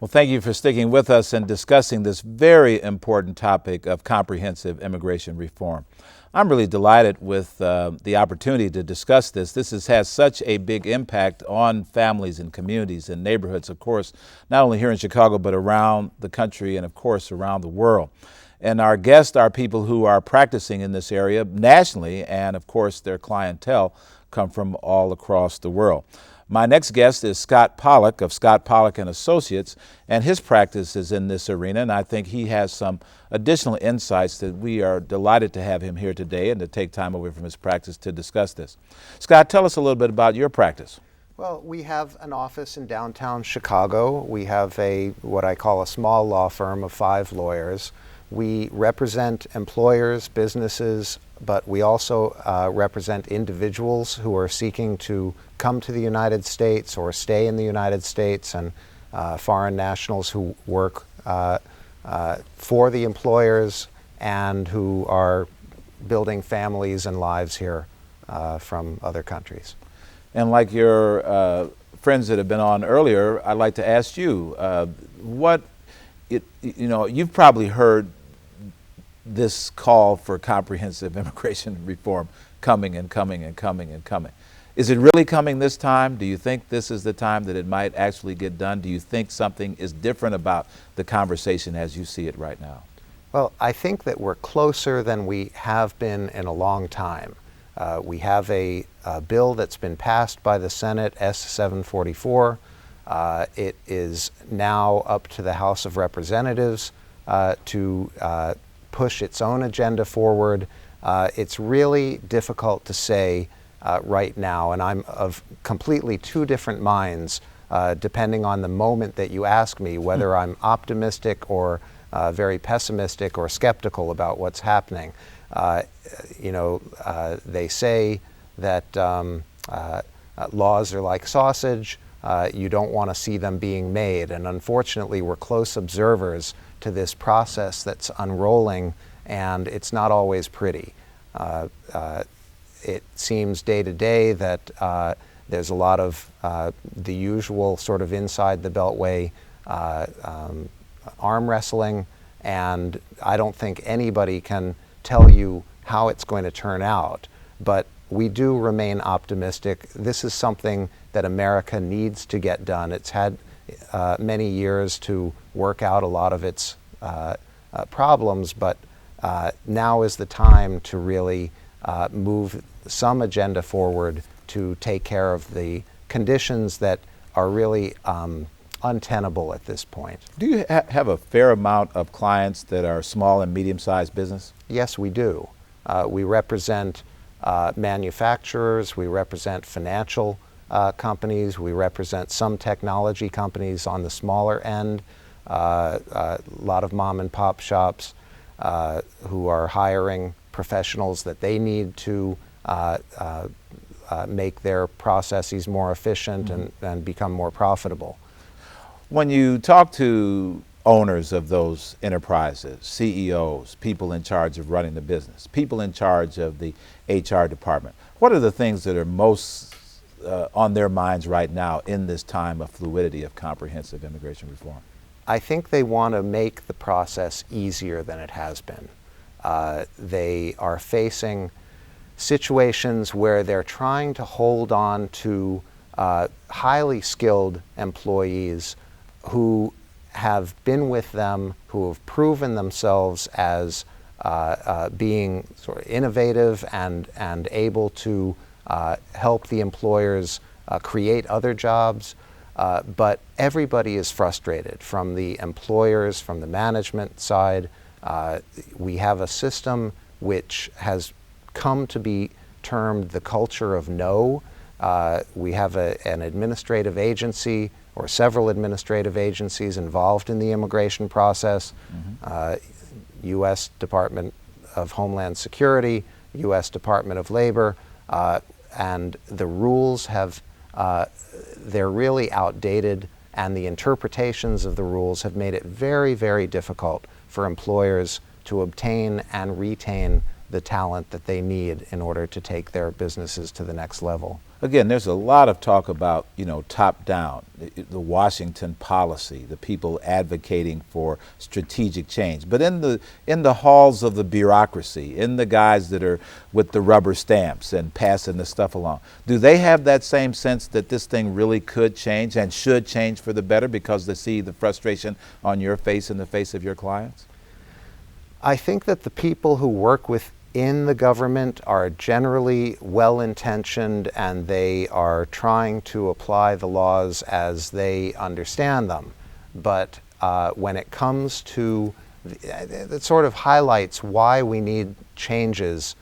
Well, thank you for sticking with us and discussing this very important topic of comprehensive immigration reform. I'm really delighted with the opportunity to discuss this. This has such a big impact on families and communities and neighborhoods, of course, not only here in Chicago, but around the country and, of course, around the world. And our guests are people who are practicing in this area nationally, and, of course, their clientele come from all across the world. My next guest is Scott Pollock of Scott Pollock and Associates, and his practice is in this arena, and I think he has some additional insights that we are delighted to have him here today and to take time away from his practice to discuss this. Scott, tell us a little bit about your practice. Well, we have an office in downtown Chicago. We have what I call a small law firm of 5 lawyers. We represent employers, businesses, but we also represent individuals who are seeking to come to the United States or stay in the United States, and foreign nationals who work for the employers and who are building families and lives here from other countries. And like your friends that have been on earlier, I'd like to ask you, you've probably heard this call for comprehensive immigration reform coming and coming and coming and coming. Is it really coming this time? Do you think this is the time that it might actually get done? Do you think something is different about the conversation as you see it right now? Well, I think that we're closer than we have been in a long time. We have a bill that's been passed by the Senate, S-744. It is now up to the House of Representatives to push its own agenda forward. It's really difficult to say right now, and I'm of completely 2 different minds depending on the moment that you ask me, whether I'm optimistic or very pessimistic or skeptical about what's happening. They say that laws are like sausage. You don't want to see them being made, and unfortunately we're close observers to this process that's unrolling, and it's not always pretty. It seems day to day that there's a lot of the usual sort of inside the beltway arm wrestling, and I don't think anybody can tell you how it's going to turn out, but we do remain optimistic. This is something that America needs to get done. It's had many years to work out a lot of its problems, but now is the time to really move some agenda forward to take care of the conditions that are really untenable at this point. Do you have a fair amount of clients that are small and medium-sized business? Yes, we do. We represent manufacturers, we represent financial companies, we represent some technology companies on the smaller end, a lot of mom and pop shops who are hiring professionals that they need to make their processes more efficient and become more profitable. When you talk to owners of those enterprises, CEOs, people in charge of running the business, people in charge of the HR department, what are the things that are most on their minds right now in this time of fluidity of comprehensive immigration reform? I think they want to make the process easier than it has been. They are facing situations where they're trying to hold on to highly skilled employees who have been with them, who have proven themselves as being sort of innovative and able to help the employers create other jobs. But everybody is frustrated, from the employers, from the management side. We have a system which has come to be termed the culture of no. We have an administrative agency or several administrative agencies involved in the immigration process. U.S. Department of Homeland Security, U.S. Department of Labor, and the rules they're really outdated, and the interpretations of the rules have made it very, very difficult for employers to obtain and retain the talent that they need in order to take their businesses to the next level. Again, there's a lot of talk about, top down, the Washington policy, the people advocating for strategic change. But in the halls of the bureaucracy, in the guys that are with the rubber stamps and passing the stuff along, do they have that same sense that this thing really could change and should change for the better because they see the frustration on your face and the face of your clients? I think that the people who work within the government are generally well-intentioned, and they are trying to apply the laws as they understand them. But when it comes to, it sort of highlights why we need changes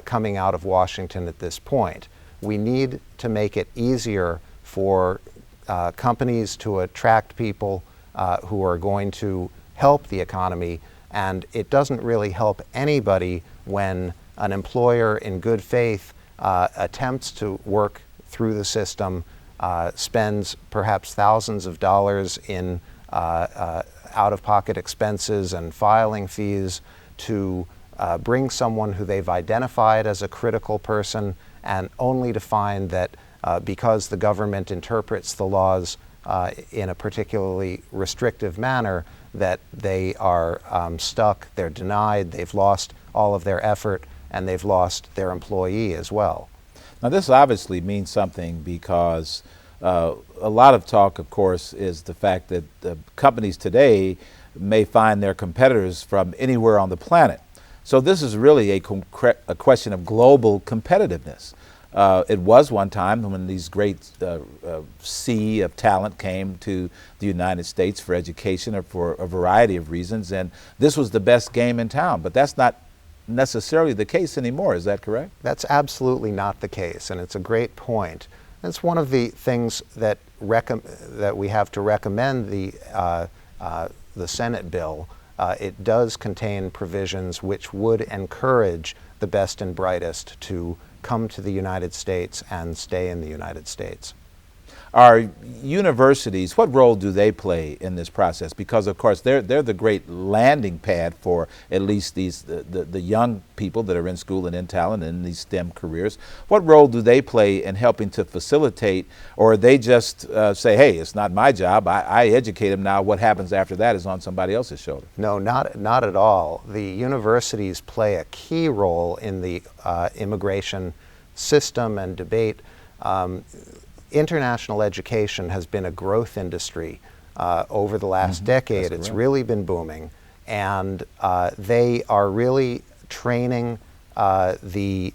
coming out of Washington at this point. We need to make it easier for companies to attract people who are going to help the economy. And it doesn't really help anybody when an employer in good faith attempts to work through the system, spends perhaps thousands of dollars in out-of-pocket expenses and filing fees to bring someone who they've identified as a critical person, and only to find that because the government interprets the laws in a particularly restrictive manner, that they are stuck, they're denied, they've lost all of their effort, and they've lost their employee as well. Now this obviously means something because a lot of talk, of course, is the fact that companies today may find their competitors from anywhere on the planet. So this is really a question of global competitiveness. It was one time when these great sea of talent came to the United States for education or for a variety of reasons, and this was the best game in town. But that's not necessarily the case anymore. Is that correct? That's absolutely not the case, and it's a great point. It's one of the things that we have to recommend the Senate bill. It does contain provisions which would encourage the best and brightest to come to the United States and stay in the United States. Our universities, what role do they play in this process? Because of course they're the great landing pad for at least the young people that are in school and in talent and in these STEM careers. What role do they play in helping to facilitate, or they just say, hey, it's not my job, I educate them now, what happens after that is on somebody else's shoulder? No, not at all. The universities play a key role in the immigration system and debate. International education has been a growth industry over the last decade. It's really been booming, and they are really training the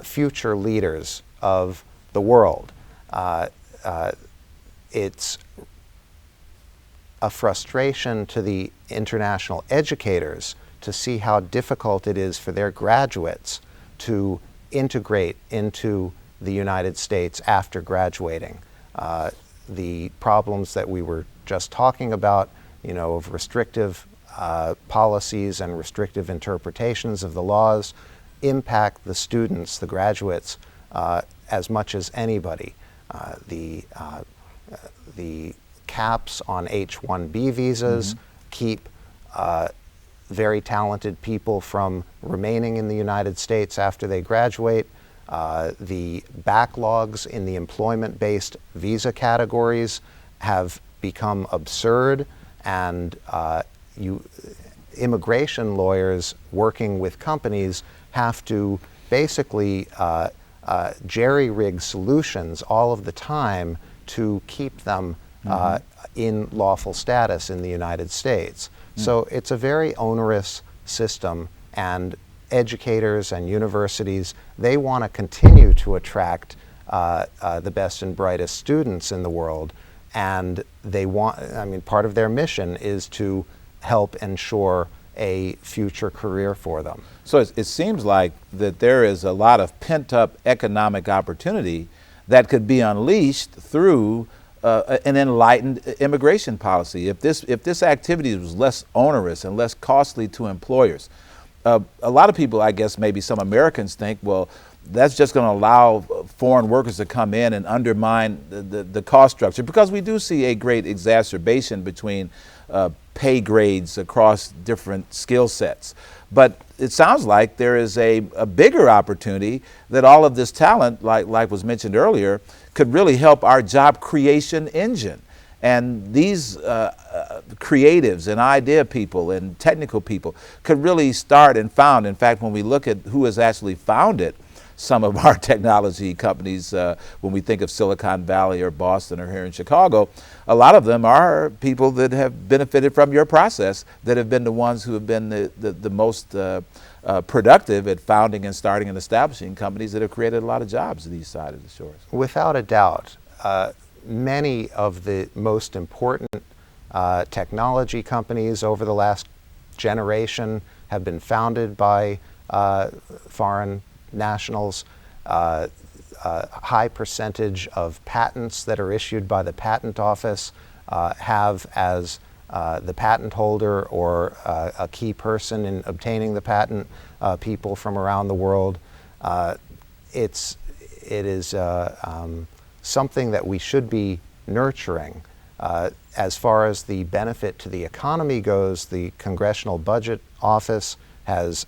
future leaders of the world. It's a frustration to the international educators to see how difficult it is for their graduates to integrate into the United States after graduating. The problems that we were just talking about, of restrictive policies and restrictive interpretations of the laws, impact the students, the graduates, as much as anybody. The caps on H-1B visas keep very talented people from remaining in the United States after they graduate. The backlogs in the employment-based visa categories have become absurd, and immigration lawyers working with companies have to basically jerry-rig solutions all of the time to keep them in lawful status in the United States. So it's a very onerous system, and educators and universities, they want to continue to attract the best and brightest students in the world, and they want, part of their mission is to help ensure a future career for them. So it seems like that there is a lot of pent-up economic opportunity that could be unleashed through an enlightened immigration policy. If this activity was less onerous and less costly to employers, a lot of people, I guess maybe some Americans think, well, that's just going to allow foreign workers to come in and undermine the cost structure, because we do see a great exacerbation between pay grades across different skill sets. But it sounds like there is a bigger opportunity that all of this talent, like was mentioned earlier, could really help our job creation engine. And these creatives and idea people and technical people could really start and found. In fact, when we look at who has actually founded some of our technology companies, when we think of Silicon Valley or Boston or here in Chicago, a lot of them are people that have benefited from your process, that have been the ones who have been the most productive at founding and starting and establishing companies that have created a lot of jobs on these sides of the shores. Without a doubt. Many of the most important technology companies over the last generation have been founded by foreign nationals. High percentage of patents that are issued by the patent office have as the patent holder or a key person in obtaining the patent people from around the world. It is something that we should be nurturing. As far as the benefit to the economy goes, the Congressional Budget Office has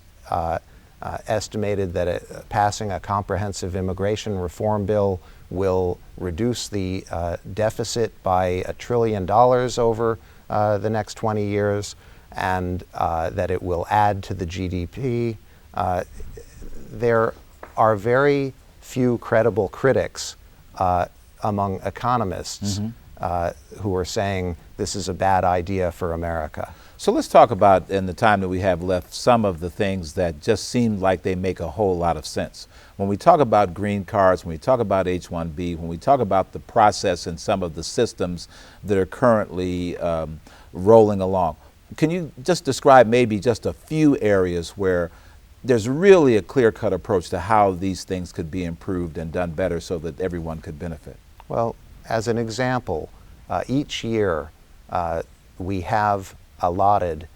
estimated that passing a comprehensive immigration reform bill will reduce the deficit by $1 trillion over the next 20 years, and that it will add to the GDP. There are very few credible critics among economists who are saying this is a bad idea for America. So let's talk about, in the time that we have left, some of the things that just seem like they make a whole lot of sense. When we talk about green cards, when we talk about H-1B, when we talk about the process and some of the systems that are currently rolling along, can you just describe maybe just a few areas where there's really a clear-cut approach to how these things could be improved and done better so that everyone could benefit? Well, as an example, each year we have allotted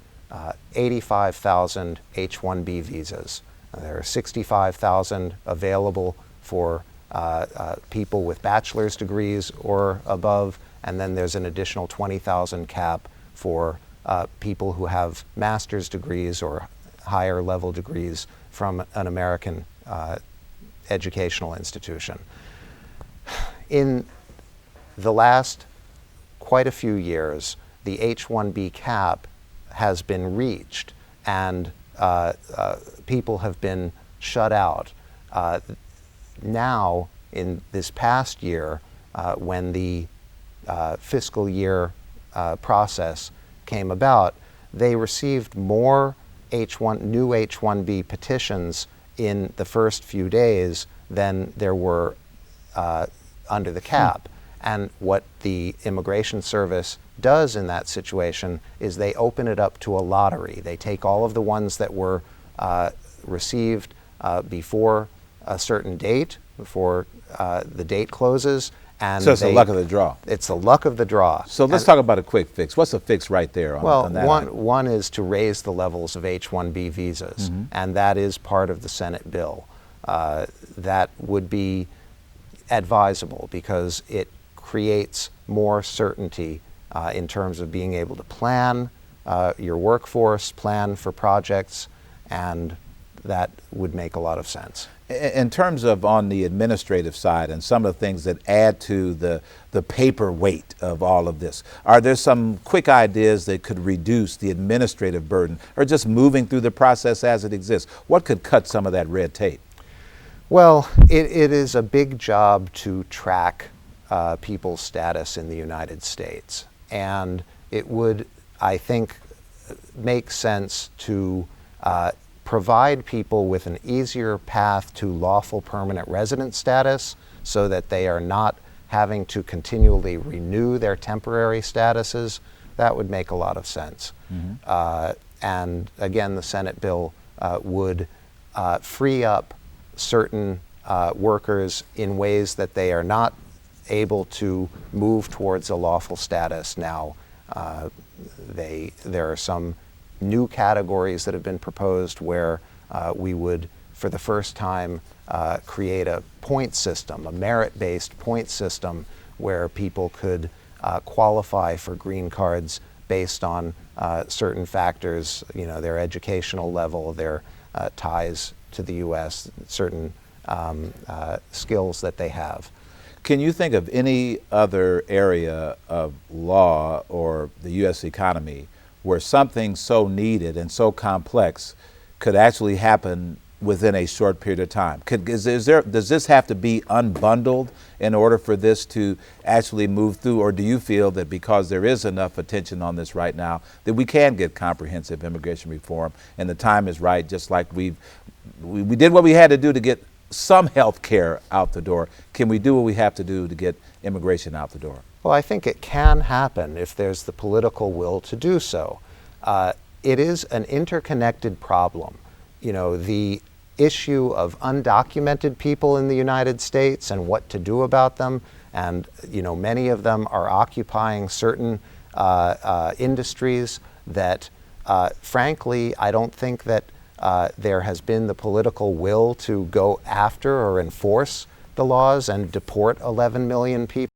85,000 H-1B visas. There are 65,000 available for people with bachelor's degrees or above, and then there's an additional 20,000 cap for people who have master's degrees or higher level degrees from an American educational institution. In the last quite a few years, the H-1B cap has been reached, and people have been shut out. Now, in this past year, when the fiscal year process came about, they received more new H-1B petitions in the first few days than there were under the cap. And what the Immigration Service does in that situation is they open it up to a lottery. They take all of the ones that were received before a certain date, before the date closes. And so it's the luck of the draw. It's the luck of the draw. So let's talk about a quick fix. What's a fix right there on that? Well, one is to raise the levels of H-1B visas, and that is part of the Senate bill. That would be advisable because it creates more certainty in terms of being able to plan your workforce, plan for projects, and that would make a lot of sense. In terms of on the administrative side and some of the things that add to the paper weight of all of this, are there some quick ideas that could reduce the administrative burden, or just moving through the process as it exists? What could cut some of that red tape? Well, it is a big job to track people's status in the United States. And it would, I think, make sense to provide people with an easier path to lawful permanent resident status so that they are not having to continually renew their temporary statuses. That would make a lot of sense. And again, the Senate bill would free up certain workers in ways that they are not able to move towards a lawful status now. There are some new categories that have been proposed where we would for the first time, create a point system, a merit-based point system where people could qualify for green cards based on certain factors, you know, their educational level, their ties to the U.S., certain skills that they have. Can you think of any other area of law or the U.S. economy where something so needed and so complex could actually happen within a short period of time? Does this have to be unbundled in order for this to actually move through, or do you feel that because there is enough attention on this right now that we can get comprehensive immigration reform and the time is right, just like we did what we had to do to get some health care out the door? Can we do what we have to do to get immigration out the door? Well, I think it can happen if there's the political will to do so. It is an interconnected problem. You know, the issue of undocumented people in the United States and what to do about them, and you know, many of them are occupying certain industries that, frankly, I don't think that there has been the political will to go after or enforce the laws and deport 11 million people.